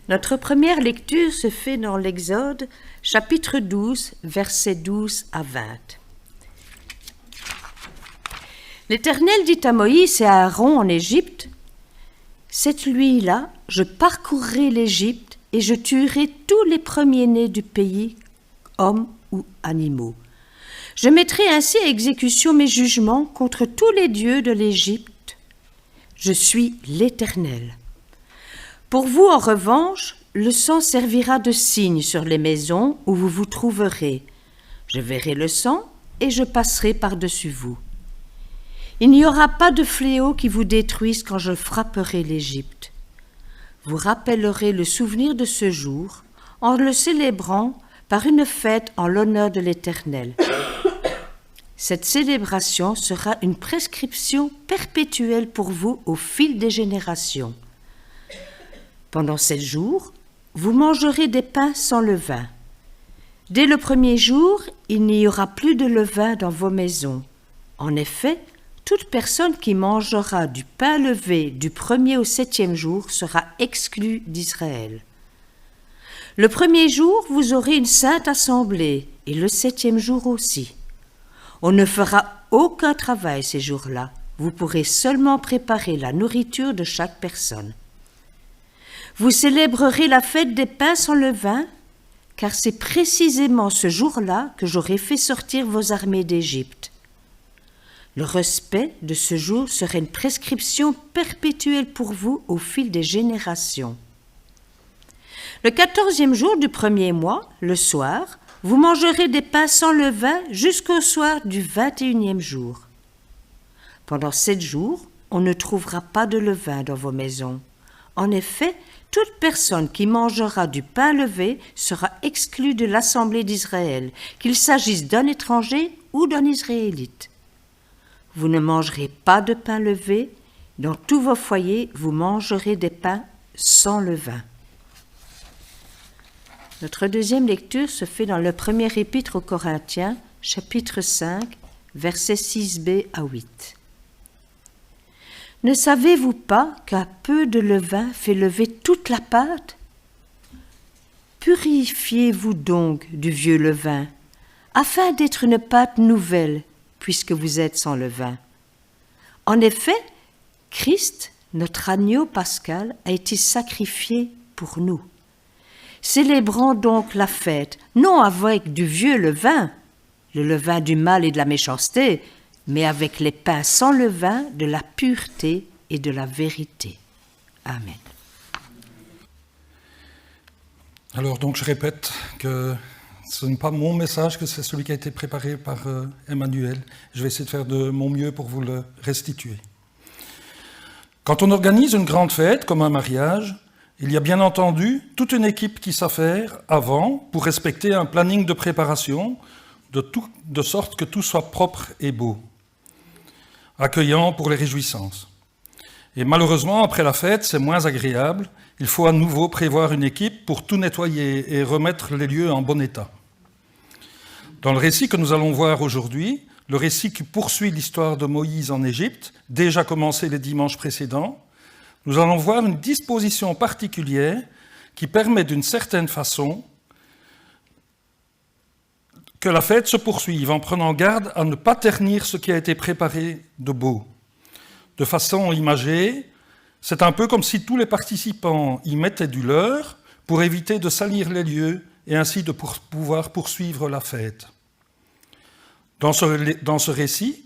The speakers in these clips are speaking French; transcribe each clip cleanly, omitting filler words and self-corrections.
Notre première lecture se fait dans l'Exode, chapitre 12, versets 12 à 20. L'Éternel dit à Moïse et à Aaron en Égypte, « Cette nuit-là, je parcourrai l'Égypte et je tuerai tous les premiers-nés du pays, hommes ou animaux. Je mettrai ainsi à exécution mes jugements contre tous les dieux de l'Égypte. Je suis l'Éternel. Pour vous, en revanche, le sang servira de signe sur les maisons où vous vous trouverez. Je verrai le sang et je passerai par-dessus vous. Il n'y aura pas de fléau qui vous détruise quand je frapperai l'Égypte. Vous rappellerez le souvenir de ce jour en le célébrant par une fête en l'honneur de l'Éternel. Cette célébration sera une prescription perpétuelle pour vous au fil des générations. Pendant 7 jours, vous mangerez des pains sans levain. Dès le premier jour, il n'y aura plus de levain dans vos maisons. En effet, toute personne qui mangera du pain levé du 1er au 7e jour sera exclue d'Israël. Le 1er jour, vous aurez une sainte assemblée, et le 7e jour aussi. On ne fera aucun travail ces jours-là. Vous pourrez seulement préparer la nourriture de chaque personne. Vous célébrerez la fête des pains sans levain, car c'est précisément ce jour-là que j'aurai fait sortir vos armées d'Égypte. Le respect de ce jour serait une prescription perpétuelle pour vous au fil des générations. Le 14e jour du 1er mois, le soir, vous mangerez des pains sans levain jusqu'au soir du 21e jour. Pendant 7 jours, on ne trouvera pas de levain dans vos maisons. En effet, toute personne qui mangera du pain levé sera exclue de l'assemblée d'Israël, qu'il s'agisse d'un étranger ou d'un Israélite. Vous ne mangerez pas de pain levé, dans tous vos foyers, vous mangerez des pains sans levain. Notre deuxième lecture se fait dans le premier épître aux Corinthiens, chapitre 5, versets 6b à 8. Ne savez-vous pas qu'un peu de levain fait lever toute la pâte ? Purifiez-vous donc du vieux levain, afin d'être une pâte nouvelle, puisque vous êtes sans levain. En effet, Christ, notre agneau pascal, a été sacrifié pour nous. Célébrons donc la fête, non avec du vieux levain, le levain du mal et de la méchanceté, mais avec les pains sans levain de la pureté et de la vérité. Amen. Alors donc je répète que ce n'est pas mon message, que c'est celui qui a été préparé par Emmanuel. Je vais essayer de faire de mon mieux pour vous le restituer. Quand on organise une grande fête, comme un mariage, il y a bien entendu toute une équipe qui s'affaire avant pour respecter un planning de préparation, de sorte que tout soit propre et beau, accueillant pour les réjouissances. Et malheureusement, après la fête, c'est moins agréable. Il faut à nouveau prévoir une équipe pour tout nettoyer et remettre les lieux en bon état. Dans le récit que nous allons voir aujourd'hui, le récit qui poursuit l'histoire de Moïse en Égypte, déjà commencé les dimanches précédents, nous allons voir une disposition particulière qui permet d'une certaine façon que la fête se poursuive en prenant garde à ne pas ternir ce qui a été préparé de beau. De façon imagée, c'est un peu comme si tous les participants y mettaient du leur pour éviter de salir les lieux et ainsi de pouvoir poursuivre la fête. Dans ce récit,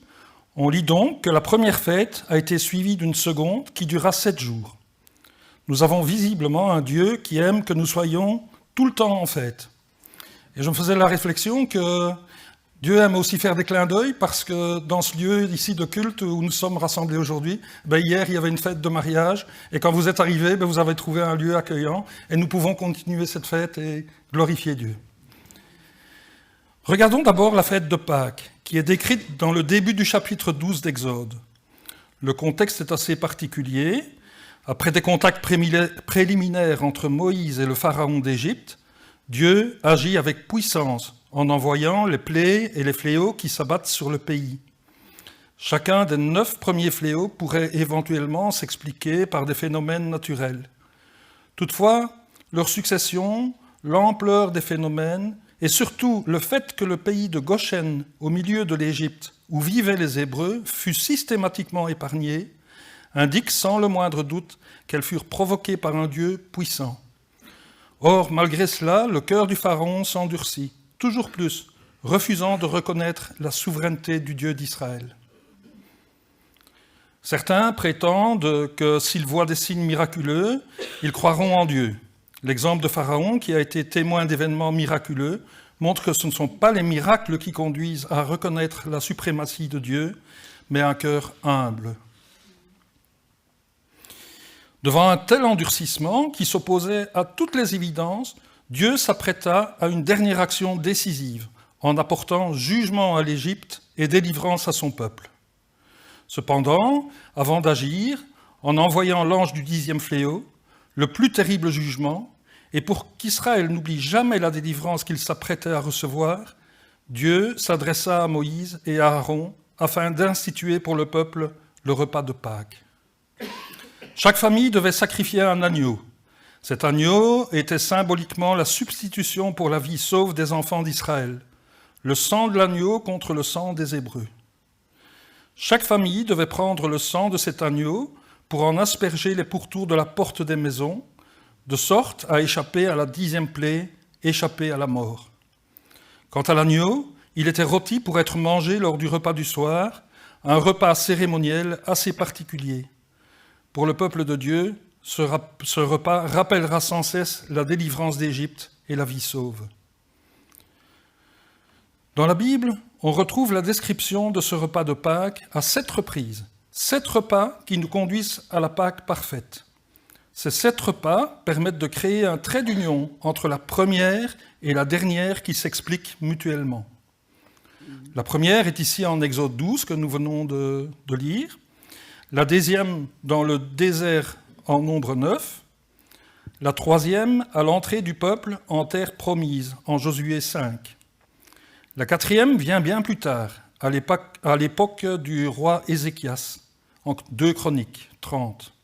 on lit donc que la première fête a été suivie d'une seconde qui dura 7 jours. Nous avons visiblement un Dieu qui aime que nous soyons tout le temps en fête. Et je me faisais la réflexion que Dieu aime aussi faire des clins d'œil parce que dans ce lieu ici de culte où nous sommes rassemblés aujourd'hui, hier il y avait une fête de mariage et quand vous êtes arrivés, vous avez trouvé un lieu accueillant et nous pouvons continuer cette fête et glorifier Dieu. Regardons d'abord la fête de Pâques qui est décrite dans le début du chapitre 12 d'Exode. Le contexte est assez particulier. Après des contacts préliminaires entre Moïse et le pharaon d'Égypte, Dieu agit avec puissance en envoyant les plaies et les fléaux qui s'abattent sur le pays. Chacun des 9 premiers fléaux pourrait éventuellement s'expliquer par des phénomènes naturels. Toutefois, leur succession, l'ampleur des phénomènes et surtout le fait que le pays de Goshen, au milieu de l'Égypte, où vivaient les Hébreux, fut systématiquement épargné, indique sans le moindre doute qu'elles furent provoquées par un Dieu puissant. Or, malgré cela, le cœur du Pharaon s'endurcit, toujours plus, refusant de reconnaître la souveraineté du Dieu d'Israël. Certains prétendent que s'ils voient des signes miraculeux, ils croiront en Dieu. L'exemple de Pharaon, qui a été témoin d'événements miraculeux, montre que ce ne sont pas les miracles qui conduisent à reconnaître la suprématie de Dieu, mais un cœur humble. Devant un tel endurcissement qui s'opposait à toutes les évidences, Dieu s'apprêta à une dernière action décisive, en apportant jugement à l'Égypte et délivrance à son peuple. Cependant, avant d'agir, en envoyant l'ange du 10e fléau, le plus terrible jugement, et pour qu'Israël n'oublie jamais la délivrance qu'il s'apprêtait à recevoir, Dieu s'adressa à Moïse et à Aaron afin d'instituer pour le peuple le repas de Pâques. Chaque famille devait sacrifier un agneau. Cet agneau était symboliquement la substitution pour la vie sauve des enfants d'Israël, le sang de l'agneau contre le sang des Hébreux. Chaque famille devait prendre le sang de cet agneau pour en asperger les pourtours de la porte des maisons, de sorte à échapper à la 10e plaie, échapper à la mort. Quant à l'agneau, il était rôti pour être mangé lors du repas du soir, un repas cérémoniel assez particulier. Pour le peuple de Dieu, ce repas rappellera sans cesse la délivrance d'Égypte et la vie sauve. Dans la Bible, on retrouve la description de ce repas de Pâques à 7 reprises. 7 repas qui nous conduisent à la Pâque parfaite. Ces 7 repas permettent de créer un trait d'union entre la première et la dernière qui s'expliquent mutuellement. La première est ici en Exode 12 que nous venons de lire. La deuxième dans le désert en Nombre 9, la troisième à l'entrée du peuple en terre promise en Josué 5. La quatrième vient bien plus tard, à l'époque du roi Ézéchias, en 2 Chroniques 30.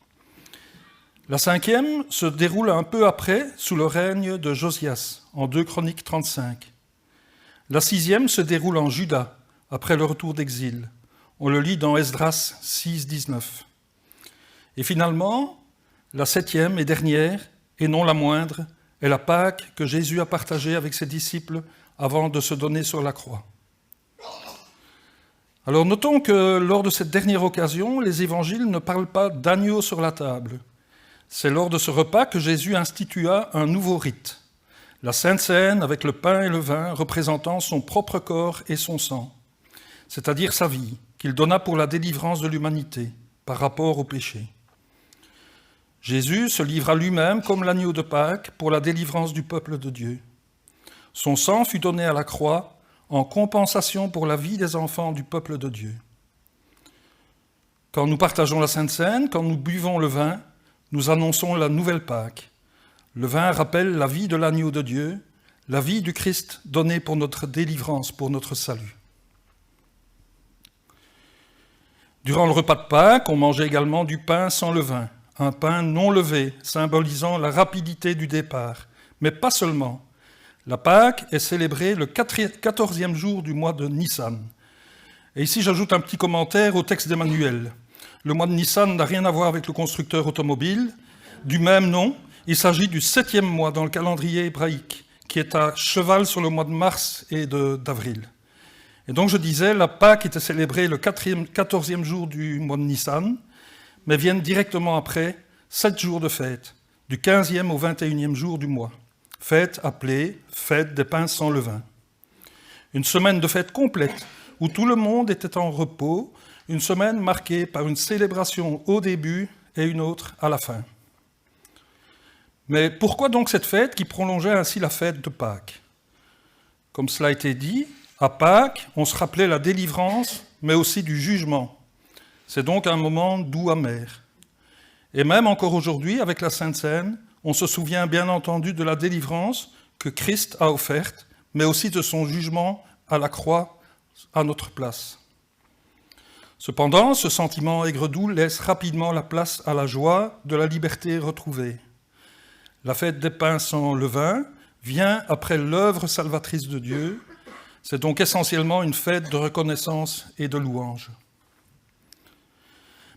La cinquième se déroule un peu après, sous le règne de Josias, en 2 Chroniques 35. La sixième se déroule en Juda, après le retour d'exil. On le lit dans Esdras 6, 19. Et finalement, la 7e et dernière, et non la moindre, est la Pâque que Jésus a partagée avec ses disciples avant de se donner sur la croix. Alors notons que lors de cette dernière occasion, les évangiles ne parlent pas d'agneau sur la table. C'est lors de ce repas que Jésus institua un nouveau rite, la Sainte Seine avec le pain et le vin représentant son propre corps et son sang, c'est-à-dire sa vie, qu'il donna pour la délivrance de l'humanité par rapport au péché. Jésus se livra lui-même comme l'agneau de Pâques pour la délivrance du peuple de Dieu. Son sang fut donné à la croix en compensation pour la vie des enfants du peuple de Dieu. Quand nous partageons la Sainte Seine, quand nous buvons le vin, nous annonçons la nouvelle Pâque. Le vin rappelle la vie de l'agneau de Dieu, la vie du Christ donnée pour notre délivrance, pour notre salut. Durant le repas de Pâques, on mangeait également du pain sans levain, un pain non levé, symbolisant la rapidité du départ. Mais pas seulement. La Pâque est célébrée le 14e jour du mois de Nissan. Et ici, j'ajoute un petit commentaire au texte d'Emmanuel. Le mois de Nissan n'a rien à voir avec le constructeur automobile. Du même nom, il s'agit du 7e mois dans le calendrier hébraïque, qui est à cheval sur le mois de mars et d'avril. Et donc je disais, la Pâque était célébrée le 14e jour du mois de Nissan, mais viennent directement après 7 jours de fête, du 15e au 21e jour du mois. Fête appelée fête des pains sans levain. Une semaine de fête complète, où tout le monde était en repos, une semaine marquée par une célébration au début et une autre à la fin. Mais pourquoi donc cette fête qui prolongeait ainsi la fête de Pâques ? Comme cela a été dit, à Pâques, on se rappelait la délivrance, mais aussi du jugement. C'est donc un moment doux amer. Et même encore aujourd'hui, avec la Sainte Seine, on se souvient bien entendu de la délivrance que Christ a offerte, mais aussi de son jugement à la croix à notre place. Cependant, ce sentiment aigre-doux laisse rapidement la place à la joie de la liberté retrouvée. la fête des pains sans levain, vient après l'œuvre salvatrice de Dieu. C'est donc essentiellement une fête de reconnaissance et de louange.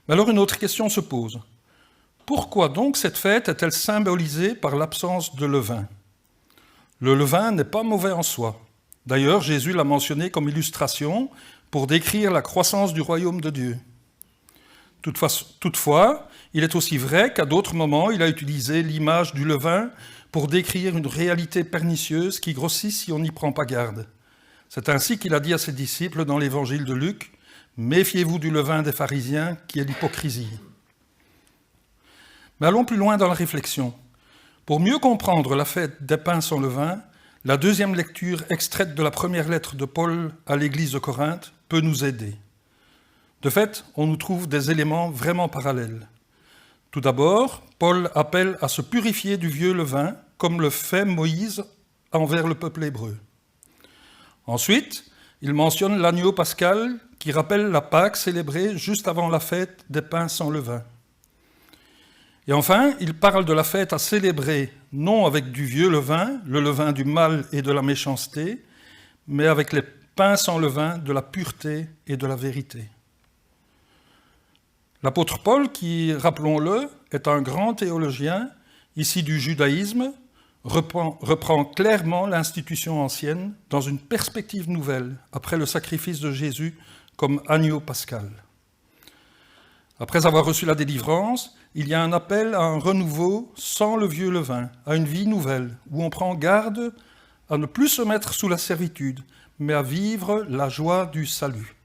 Mais alors une autre question se pose. Pourquoi donc cette fête est-elle symbolisée par l'absence de levain ? Le levain n'est pas mauvais en soi. D'ailleurs, Jésus l'a mentionné comme illustration pour décrire la croissance du royaume de Dieu. Toutefois, il est aussi vrai qu'à d'autres moments, il a utilisé l'image du levain pour décrire une réalité pernicieuse qui grossit si on n'y prend pas garde. C'est ainsi qu'il a dit à ses disciples dans l'évangile de Luc, « Méfiez-vous du levain des pharisiens, qui est l'hypocrisie. » Mais allons plus loin dans la réflexion. Pour mieux comprendre la fête des pains sans levain, la deuxième lecture extraite de la première lettre de Paul à l'église de Corinthe peut nous aider. De fait, on nous trouve des éléments vraiment parallèles. Tout d'abord, Paul appelle à se purifier du vieux levain, comme le fait Moïse envers le peuple hébreu. Ensuite, il mentionne l'agneau pascal qui rappelle la Pâque célébrée juste avant la fête des pains sans levain. Et enfin, il parle de la fête à célébrer non avec du vieux levain, le levain du mal et de la méchanceté, mais avec les pains sans levain de la pureté et de la vérité. L'apôtre Paul, qui, rappelons-le, est un grand théologien, issu du judaïsme, reprend clairement l'institution ancienne dans une perspective nouvelle, après le sacrifice de Jésus comme agneau pascal. Après avoir reçu la délivrance, il y a un appel à un renouveau sans le vieux levain, à une vie nouvelle, où on prend garde à ne plus se mettre sous la servitude, mais à vivre la joie du salut.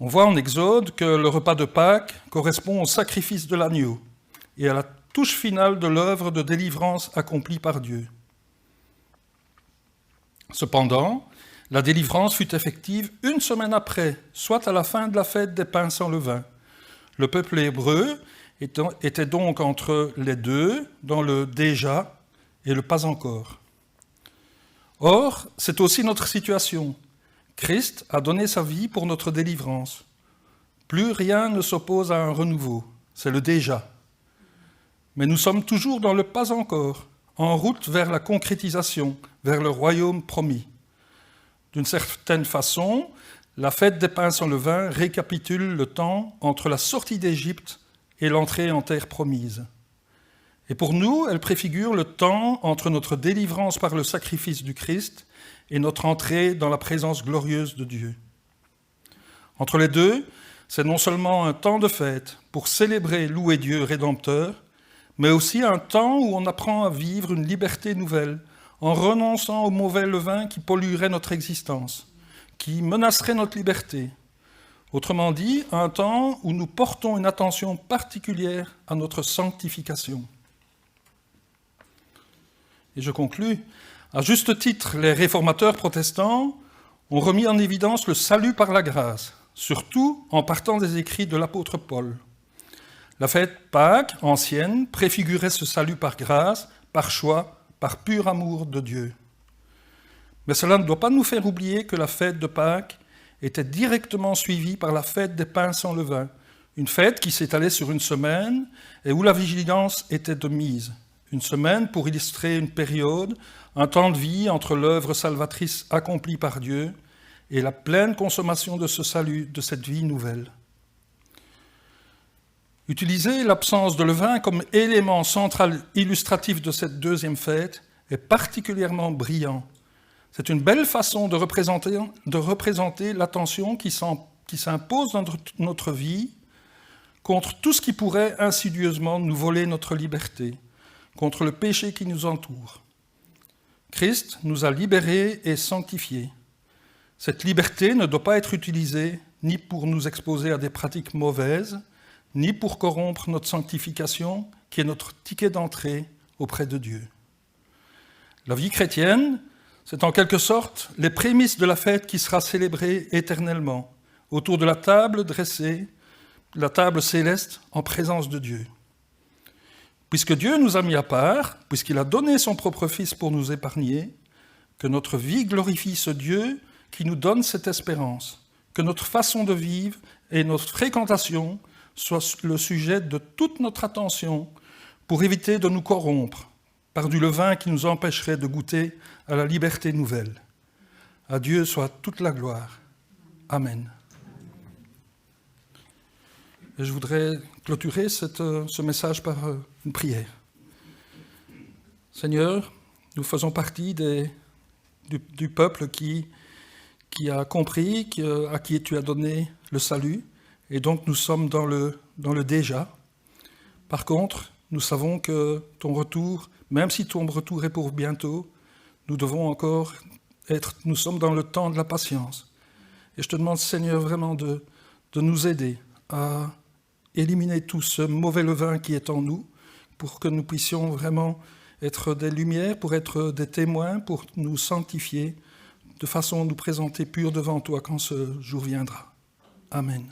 On voit en Exode que le repas de Pâques correspond au sacrifice de l'agneau et à la touche finale de l'œuvre de délivrance accomplie par Dieu. Cependant, la délivrance fut effective une semaine après, soit à la fin de la fête des pains sans levain. Le peuple hébreu était donc entre les deux, dans le déjà et le pas encore. Or, c'est aussi notre situation. Christ a donné sa vie pour notre délivrance. Plus rien ne s'oppose à un renouveau, c'est le déjà. Mais nous sommes toujours dans le pas encore, en route vers la concrétisation, vers le royaume promis. D'une certaine façon, la fête des pains sans levain récapitule le temps entre la sortie d'Égypte et l'entrée en terre promise. Et pour nous, elle préfigure le temps entre notre délivrance par le sacrifice du Christ et notre entrée dans la présence glorieuse de Dieu. Entre les deux, c'est non seulement un temps de fête pour célébrer, louer Dieu rédempteur, mais aussi un temps où on apprend à vivre une liberté nouvelle en renonçant au mauvais levain qui polluerait notre existence, qui menacerait notre liberté. Autrement dit, un temps où nous portons une attention particulière à notre sanctification. Et je conclus. À juste titre, les réformateurs protestants ont remis en évidence le salut par la grâce, surtout en partant des écrits de l'apôtre Paul. La fête Pâques, ancienne, préfigurait ce salut par grâce, par choix, par pur amour de Dieu. Mais cela ne doit pas nous faire oublier que la fête de Pâques était directement suivie par la fête des pains sans levain, une fête qui s'étalait sur une semaine et où la vigilance était de mise. Une semaine pour illustrer une période, un temps de vie entre l'œuvre salvatrice accomplie par Dieu et la pleine consommation de ce salut, de cette vie nouvelle. Utiliser l'absence de levain comme élément central illustratif de cette deuxième fête est particulièrement brillant. C'est une belle façon de représenter l'attention qui s'impose dans notre vie contre tout ce qui pourrait insidieusement nous voler notre liberté, contre le péché qui nous entoure. Christ nous a libérés et sanctifiés. Cette liberté ne doit pas être utilisée ni pour nous exposer à des pratiques mauvaises, ni pour corrompre notre sanctification, qui est notre ticket d'entrée auprès de Dieu. La vie chrétienne, c'est en quelque sorte les prémices de la fête qui sera célébrée éternellement, autour de la table dressée, la table céleste en présence de Dieu. Puisque Dieu nous a mis à part, puisqu'il a donné son propre Fils pour nous épargner, que notre vie glorifie ce Dieu qui nous donne cette espérance, que notre façon de vivre et notre fréquentation soient le sujet de toute notre attention, pour éviter de nous corrompre par du levain qui nous empêcherait de goûter à la liberté nouvelle. À Dieu soit toute la gloire. Amen. Et je voudrais clôturer ce message par une prière. Seigneur, nous faisons partie du peuple qui a compris, à qui tu as donné le salut, et donc nous sommes dans le déjà. Par contre, nous savons que ton retour, même si ton retour est pour bientôt, nous devons encore nous sommes dans le temps de la patience. Et je te demande, Seigneur, vraiment de nous aider à éliminer tout ce mauvais levain qui est en nous, pour que nous puissions vraiment être des lumières, pour être des témoins, pour nous sanctifier, de façon à nous présenter purs devant toi quand ce jour viendra. Amen.